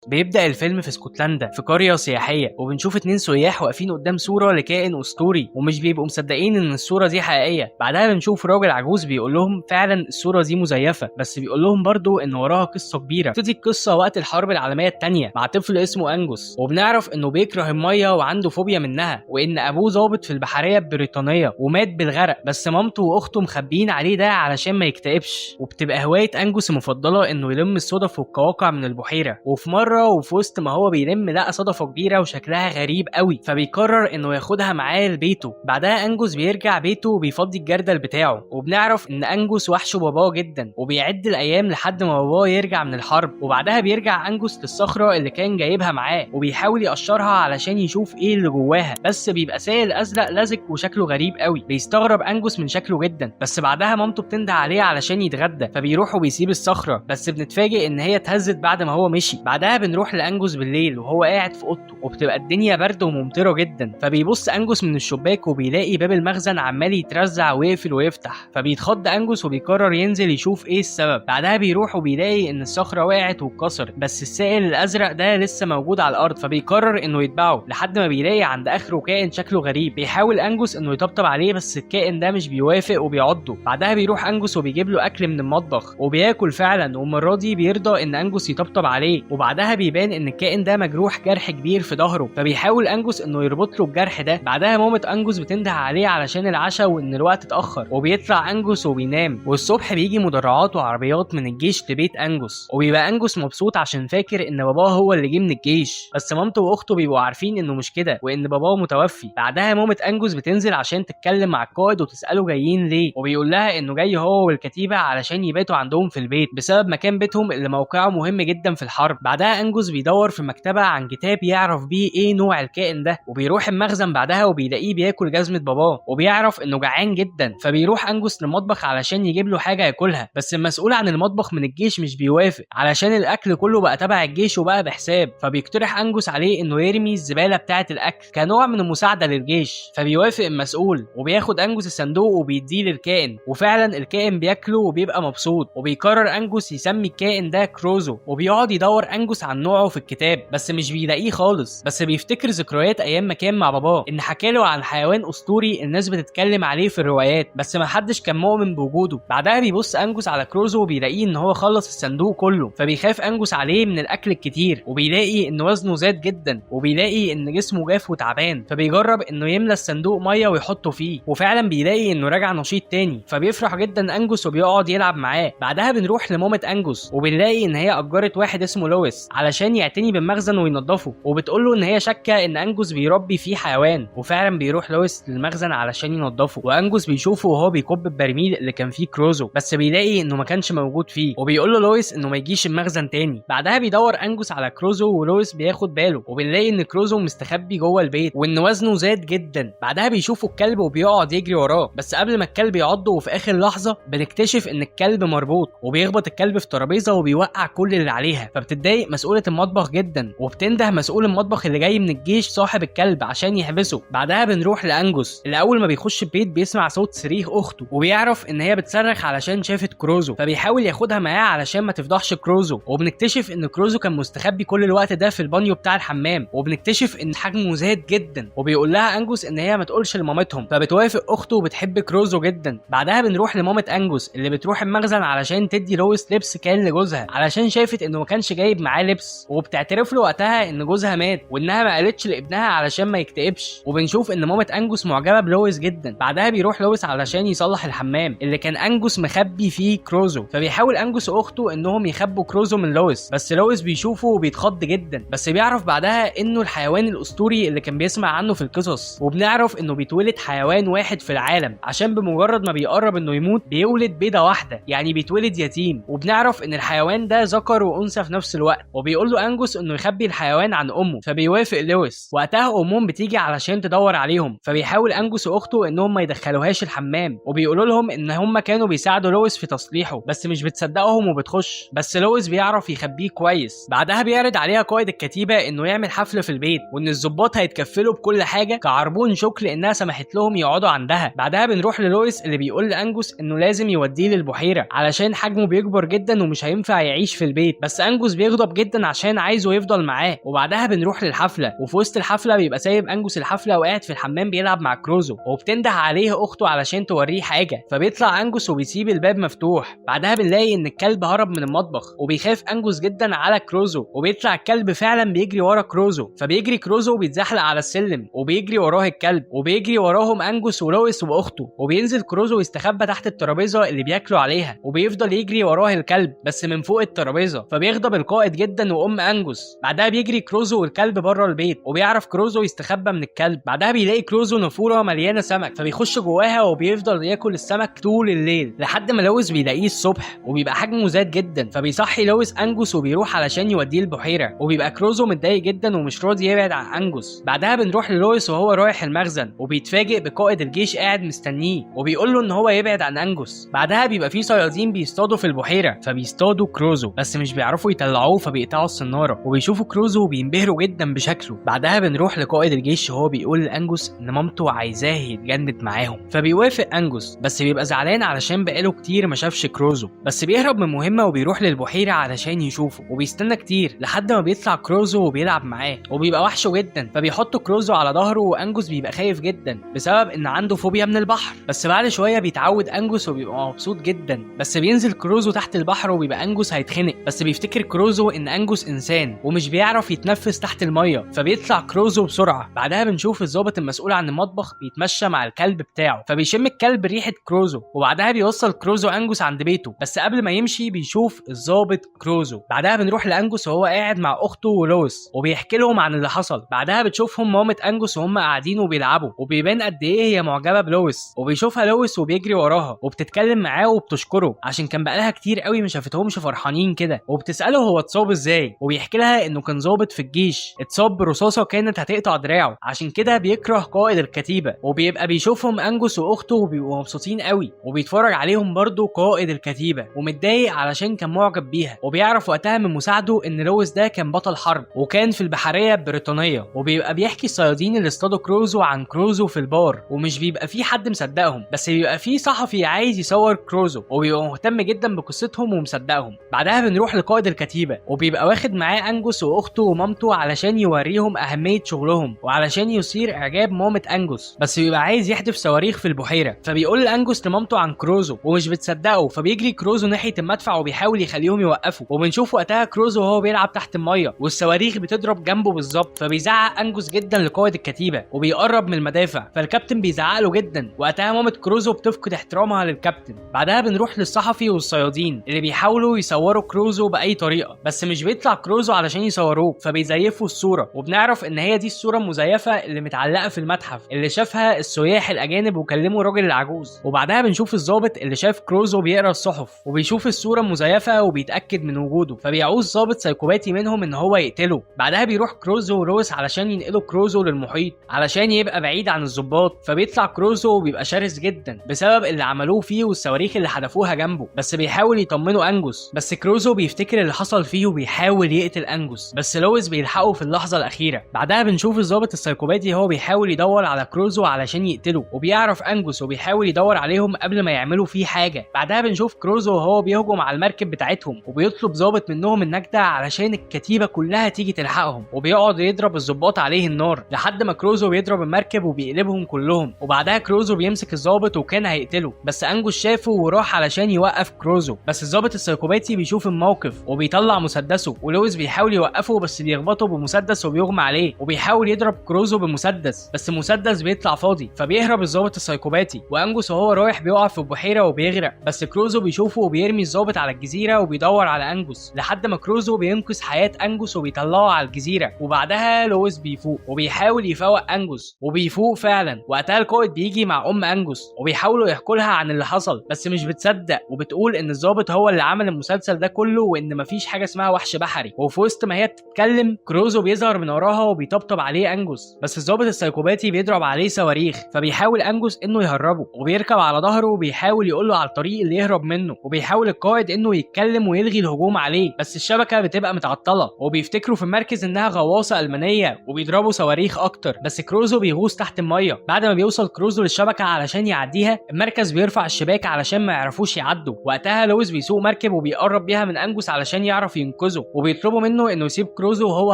بيبدأ الفيلم في اسكتلندا في قرية سياحية، وبنشوف 2 سياح واقفين قدام صورة لكائن أسطوري ومش بيبقوا مصدقين إن الصورة دي حقيقية. بعدها بنشوف راجل عجوز بيقول لهم فعلا الصورة دي مزيفة، بس بيقول لهم برضو إن وراها قصة كبيرة. بتبتدي القصة وقت الحرب العالمية التانية مع طفل اسمه أنجوس، وبنعرف إنه بيكره المية وعنده فوبيا منها، وإن أبوه ضابط في البحرية البريطانية ومات بالغرق، بس مامته وأخته مخبيين عليه ده علشان ما يكتئبش. وبتبقى هواية أنجوس المفضلة إنه يلم الصدف والقواقع من البحيرة. وفي مرة وفي وسط ما هو بيلم لقى صدفة كبيرة وشكلها غريب قوي، فبيقرر انه ياخدها معاه لبيته. بعدها انجوس بيرجع بيته وبيفضي الجردل بتاعه، وبنعرف ان انجوس وحشه باباه جدا وبيعد الايام لحد ما باباه يرجع من الحرب. وبعدها بيرجع انجوس للصخرة اللي كان جايبها معاه وبيحاول يقشرها علشان يشوف ايه اللي جواها، بس بيبقى سائل ازرق لزج وشكله غريب قوي. بيستغرب انجوس من شكله جدا، بس بعدها مامته بتنده عليه علشان يتغدى، فبيروح وبيسيب الصخرة، بس بنتفاجئ ان هي اتهزت بعد ما هو مشي. بعدها بنروح لانجوس بالليل وهو قاعد في اوضته، وبتبقى الدنيا برد وممطره جدا، فبيبص انجوس من الشباك وبيلاقي باب المخزن عمال يترزع ويقفل ويفتح، فبيتخض انجوس وبيقرر ينزل يشوف ايه السبب. بعدها بيروح وبيلاقي ان الصخره وقعت واتكسرت، بس السائل الازرق ده لسه موجود على الارض، فبيقرر انه يتبعه لحد ما بيلاقي عند اخره كائن شكله غريب. بيحاول انجوس انه يطبطب عليه، بس الكائن ده مش بيوافق وبيعضه. بعدها بيروح انجوس وبيجيب له اكل من المطبخ وبياكل فعلا، والمره دي بيرضى ان انجوس يطبطب عليه. وبعدها بيبان ان الكائن ده مجروح جرح كبير في ظهره، فبيحاول انجوس انه يربط له الجرح ده. بعدها مامة انجوس بتنده عليه علشان العشاء وان الوقت اتاخر، وبيطلع انجوس وبينام. والصبح بيجي مدرعات وعربيات من الجيش لبيت انجوس، وبيبقى انجوس مبسوط عشان فاكر ان باباه هو اللي جه من الجيش، بس مامته واخته بيبقوا عارفين انه مش كده وان باباه متوفي. بعدها مامة انجوس بتنزل عشان تتكلم مع القائد وتساله جايين ليه، وبيقول لها انه جاي هو والكتيبه علشان يباتوا عندهم في البيت بسبب مكان بيتهم اللي موقعه مهم جدا في الحرب. بعدها انجوس بيدور في مكتبه عن كتاب يعرف بيه ايه نوع الكائن ده، وبيروح المخزن بعدها وبيلاقيه بياكل جزمه باباه، وبيعرف انه جعان جدا، فبيروح انجوس للمطبخ علشان يجيب له حاجه ياكلها، بس المسؤول عن المطبخ من الجيش مش بيوافق علشان الاكل كله بقى تبع الجيش وبقى بحساب. فبيقترح انجوس عليه انه يرمي الزباله بتاعه الاكل كنوع من المساعده للجيش، فبيوافق المسؤول وبياخد انجوس الصندوق وبيديه للكائن، وفعلا الكائن بياكله وبيبقى مبسوط. وبيقرر انجوس يسمي الكائن ده كروزو، وبيقعد يدور انجوس عن نوعه في الكتاب بس مش بيلاقيه خالص، بس بيفتكر ذكريات ايام ما كان مع باباه ان حكاله عن حيوان اسطوري الناس بتتكلم عليه في الروايات، بس ما حدش كان مؤمن بوجوده. بعدها بيبص انجوس على كروزو وبيلاقيه ان هو خلص الصندوق كله، فبيخاف انجوس عليه من الاكل الكتير، وبيلاقي ان وزنه زاد جدا، وبيلاقي ان جسمه جاف وتعبان، فبيجرب انه يملى الصندوق ميه ويحطه فيه، وفعلا بيلاقي انه راجع نشيط تاني، فبيفرح جدا انجوس وبيقعد يلعب معاه. بعدها بنروح لمامة انجوس وبنلاقي ان هي اجرت واحد اسمه لويس علشان يعتني بالمخزن وينظفه، وبتقول له ان هي شاكه ان انجوس بيربي فيه حيوان، وفعلا بيروح لويس للمخزن علشان ينظفه، وانجوس بيشوفه وهو بيكب البرميل اللي كان فيه كروزو، بس بيلاقي انه ما كانش موجود فيه، وبيقول له لويس انه ما يجيش المخزن تاني. بعدها بيدور انجوس على كروزو ولويس بياخد باله، وبنلاقي ان كروزو مستخبي جوه البيت وان وزنه زاد جدا. بعدها بيشوفوا الكلب وبيقعد يجري وراه، بس قبل ما الكلب يعضه وفي اخر لحظه بنكتشف ان الكلب مربوط، وبيخبط الكلب في ترابيزه وبيوقع كل اللي عليها، فبتتضايق مسؤوله المطبخ جدا وبتنده مسؤول المطبخ اللي جاي من الجيش صاحب الكلب عشان يحبسه. بعدها بنروح لانجوس اللي اول ما بيخش البيت بيسمع صوت صريخ اخته، وبيعرف ان هي بتصرخ علشان شافت كروزو، فبيحاول ياخدها معاه علشان ما تفضحش كروزو. وبنكتشف ان كروزو كان مستخبي كل الوقت ده في البانيو بتاع الحمام، وبنكتشف ان حجمه زاد جدا، وبيقول لها انجوس ان هي ما تقولش لمامتهم، فبتوافق اخته وبتحب كروزو جدا. بعدها بنروح لمامة انجوس اللي بتروح المخزن علشان تدي لويس لبس كان لجوزها علشان شافت انه ما كانش جايب معاه لبس، وبتعترف له وقتها ان جوزها مات وانها ما قالتش لابنها علشان ما يكتئبش. وبنشوف ان مامة انجوس معجبه بلويس جدا. بعدها بيروح لويس علشان يصلح الحمام اللي كان انجوس مخبي فيه كروزو، فبيحاول انجوس واخته انهم يخبوا كروزو من لويس، بس لويس بيشوفه وبيتخض جدا، بس بيعرف بعدها انه الحيوان الاسطوري اللي كان بيسمع عنه في القصص. وبنعرف انه بيتولد حيوان واحد في العالم عشان بمجرد ما بيقرب انه يموت بيولد بيضه واحده، يعني بيتولد يتيم. وبنعرف ان الحيوان ده ذكر وانثى في نفس الوقت، وبيقول له انجوس انه يخبي الحيوان عن امه، فبيوافق لويس. وقتها امهم بتيجي علشان تدور عليهم، فبيحاول انجوس واخته انهم ما يدخلوهاش الحمام، وبيقولوا لهم ان هم كانوا بيساعدوا لويس في تصليحه، بس مش بتصدقهم وبتخش، بس لويس بيعرف يخبيه كويس. بعدها بيعرض عليها قائد الكتيبه انه يعمل حفله في البيت، وان الضباط هيتكفلوا بكل حاجه كعربون شكر لانها سمحت لهم يقعدوا عندها. بعدها بنروح للويس اللي بيقول لانجوس انه لازم يوديه للبحيره علشان حجمه بيكبر جدا ومش هينفع يعيش في البيت، بس انجوس بيغضب جدا جدا عشان عايزه يفضل معاه. وبعدها بنروح للحفله، وفي وسط الحفله بيبقى سايب انجوس الحفله وقاعد في الحمام بيلعب مع كروزو، وبتنده عليه اخته علشان توريه حاجه، فبيطلع انجوس وبيسيب الباب مفتوح. بعدها بنلاقي ان الكلب هرب من المطبخ، وبيخاف انجوس جدا على كروزو، وبيطلع الكلب فعلا بيجري ورا كروزو، فبيجري كروزو وبيتزحلق على السلم وبيجري وراه الكلب، وبيجري وراهم انجوس ولويس واخته، وبينزل كروزو يستخبى تحت الترابيزه اللي بياكلوا عليها، وبيفضل يجري وراه الكلب بس من فوق الترابيزه، فبيغضب القائد جدا وام انجوس. بعدها بيجري كروزو والكلب بره البيت، وبيعرف كروزو يستخبى من الكلب. بعدها بيلاقي كروزو نافوره مليانه سمك، فبيخش جواها وبيفضل ياكل السمك طول الليل لحد ما لويس بيلاقيه الصبح، وبيبقى حجمه زاد جدا، فبيصحي لويس انجوس وبيروح علشان يوديه البحيره، وبيبقى كروزو متضايق جدا ومش راضي يبعد عن انجوس. بعدها بنروح للويس وهو رايح المخزن، وبيتفاجئ بقائد الجيش قاعد مستنيه وبيقول له ان هو يبعد عن انجوس. بعدها بيبقى في صيادين بيصطادوا في البحيره، فبيصطادوا كروزو بس مش بيعرفوا يطلعوه، فبيقطعوا الصناره وبيشوفوا كروزو وبينبهروا جدا بشكله. بعدها بنروح لقائد الجيش وهو بيقول لانجوس ان مامته عايزاه يتجند معاهم، فبيوافق انجوس بس بيبقى زعلان علشان بقاله كتير ما شافش كروزو، بس بيهرب من مهمه وبيروح للبحيره علشان يشوفه، وبيستنى كتير لحد ما بيطلع كروزو وبيلعب معاه وبيبقى وحشه جدا، فبيحط كروزو على ظهره، وانجوس بيبقى خايف جدا بسبب ان عنده فوبيا من البحر. بس بعد شويه بيتعود انجوس وبيبقى مبسوط جدا، بس بينزل كروزو تحت البحر وبيبقى انجوس هيتخنق، بس بيفتكر كروزو ان انجوس انسان ومش بيعرف يتنفس تحت الميه، فبيطلع كروزو بسرعه. بعدها بنشوف الضابط المسؤول عن المطبخ بيتمشى مع الكلب بتاعه، فبيشم الكلب ريحه كروزو، وبعدها بيوصل كروزو انجوس عند بيته، بس قبل ما يمشي بيشوف الضابط كروزو. بعدها بنروح لانجوس وهو قاعد مع اخته ولويس وبيحكي لهم عن اللي حصل. بعدها بتشوفهم مامة انجوس وهم قاعدين وبيلعبوا، وبيبان قد ايه هي معجبه بلويس، وبيشوفها لويس وبيجري وراها وبتتكلم معاه وبتشكره عشان كان بقالها كتير قوي ما شافتهمش فرحانين كده، وبتساله هو اتصاب ازاي، وبيحكي لها انه كان ضابط في الجيش اتصاب برصاصه كانت هتقطع دراعه، عشان كده بيكره قائد الكتيبه. وبيبقى بيشوفهم انجوس واخته وبيبقوا مبسوطين قوي، وبيتفرج عليهم برضو قائد الكتيبه ومتضايق علشان كان معجب بيها، وبيعرف وقتها من مساعده ان لويس ده كان بطل حرب وكان في البحريه البريطانيه. وبيبقى بيحكي الصيادين اللي اصطادوا كروزو عن كروزو في البار، ومش بيبقى في حد مصدقهم، بس بيبقى في صحفي عايز يصور كروزو وبيبقى مهتم جدا بقصتهم ومصدقهم. بعدها بنروح لقائد الكتيبه وبيبقى واخد معاه انجوس واخته ومامته علشان يوريهم اهميه شغلهم وعلشان يثير اعجاب مامة انجوس، بس بيبقى عايز يحدف صواريخ في البحيره، فبيقول لانجوس لمامته عن كروزو ومش بتصدقه، فبيجري كروزو ناحيه المدفع وبيحاول يخليهم يوقفوا، وبنشوف وقتها كروزو وهو بيلعب تحت الميه والصواريخ بتضرب جنبه بالظبط، فبيزعق انجوس جدا لقائد الكتيبه وبيقرب من المدافع، فالكابتن بيزعق له جدا. وقتها مامة كروزو بتفقد احترامها للكابتن. بعدها بنروح للصحفي والصيادين اللي بيحاولوا يصوروا كروزو باي طريقه، بس مش بيطلع كروزو علشان يصوروه، فبيزيفوا الصوره، وبنعرف ان هي دي الصوره المزيفه اللي متعلقه في المتحف اللي شافها السياح الاجانب وكلموا الراجل العجوز. وبعدها بنشوف الضابط اللي شاف كروزو بيقرا الصحف وبيشوف الصوره المزيفه وبيتاكد من وجوده، فبيعوز ضابط سايكوباتي منهم ان هو يقتله. بعدها بيروح كروزو ولويس علشان ينقلوا كروزو للمحيط علشان يبقى بعيد عن الضباط، فبيطلع كروزو وبيبقى شرس جدا بسبب اللي عملوه فيه والصواريخ اللي حدفوها جنبه، بس بيحاول يطمنوا انجوس، بس كروزو بيفتكر اللي حصل فيه وبيحاول يقتل انجوس، بس لويس بيلحقه في اللحظه الاخيره. بعدها بنشوف الضابط السايكوباتي هو بيحاول يدور على كروزو علشان يقتله، وبيعرف انجوس وبيحاول يدور عليهم قبل ما يعملوا فيه حاجه. بعدها بنشوف كروزو وهو بيهجم على المركب بتاعتهم وبيطلب ضابط منهم النجدة علشان الكتيبه كلها تيجي تلحقهم، وبيقعد يضرب الضباط عليه النار لحد ما كروزو بيضرب المركب وبيقلبهم كلهم. وبعدها كروزو بيمسك الضابط وكان هيقتله، بس انجوس شافه وراح علشان يوقف كروزو، بس الضابط السايكوباتي بيشوف الموقف وبيطلع مسدسه، ولويس بيحاول يوقفه بس بيخبطه بمسدس وبيغمى عليه، وبيحاول يضرب كروزو بمسدس بس المسدس بيطلع فاضي، فبيهرب الضابط السايكوباتي. وانجوس وهو رايح بيقع في البحيره وبيغرق، بس كروزو بيشوفه وبيرمي الضابط على الجزيره وبيدور على انجوس لحد ما كروزو بينقذ حياه انجوس وبيطلعه على الجزيره. وبعدها لويس بيفوق وبيحاول يفوق انجوس وبيفوق فعلا. وقتها القائد بيجي مع انجوس وبيحاولوا يحكوا لها عن اللي حصل، بس مش بتصدق وبتقول ان الضابط هو اللي عمل المسلسل ده كله وان مفيش حاجه اسمها وحش بحري. وفي وسط ما هي بتتكلم كروزو بيظهر من وراها وبيطبطب عليه انجوس، بس الضابط السايكوباتي بيضرب عليه صواريخ، فبيحاول انجوس انه يهربه وبيركب على ظهره وبيحاول يقول له على الطريق اللي يهرب منه، وبيحاول القائد انه يتكلم ويلغي الهجوم عليه، بس الشبكه بتبقى متعطله وبيفتكروا في المركز انها غواصه المانيه وبيضربوا صواريخ اكتر، بس كروزو بيغوص تحت الميه. بعد ما بيوصل كروزو للشبكه علشان يعديها المركز بيرفع الشباك علشان ما يعرفوش يعدوا. وقتها لويس بيسوق مركب وبيقرب بيها من انجوس علشان يعرف ينقذه، كروزو وبيطلبوا منه انه يسيب كروزو وهو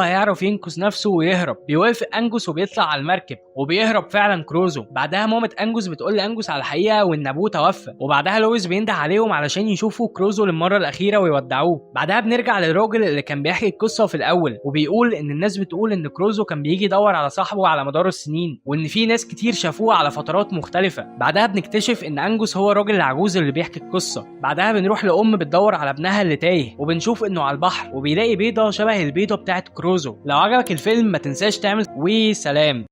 هيعرف ينقذ نفسه ويهرب. بيوافق انجوس وبيطلع على المركب وبيهرب فعلا كروزو. بعدها مامة انجوس بتقول لانجوس على الحقيقه وان ابوه توفى، وبعدها لويس بينده عليهم علشان يشوفوا كروزو للمره الاخيره ويودعوه. بعدها بنرجع للراجل اللي كان بيحكي القصه في الاول وبيقول ان الناس بتقول ان كروزو كان بيجي يدور على صاحبه على مدار السنين وان في ناس كتير شافوه على فترات مختلفه. بعدها بنكتشف ان انجوس هو الراجل العجوز اللي بيحكي القصه. بعدها بنروح لام بتدور على ابنها اللي تايه وبنشوف انه على البحر وبيلاقي بيضه شبه البيضه بتاعت كروزو. لو عجبك الفيلم ما تنساش تعمل وسلام.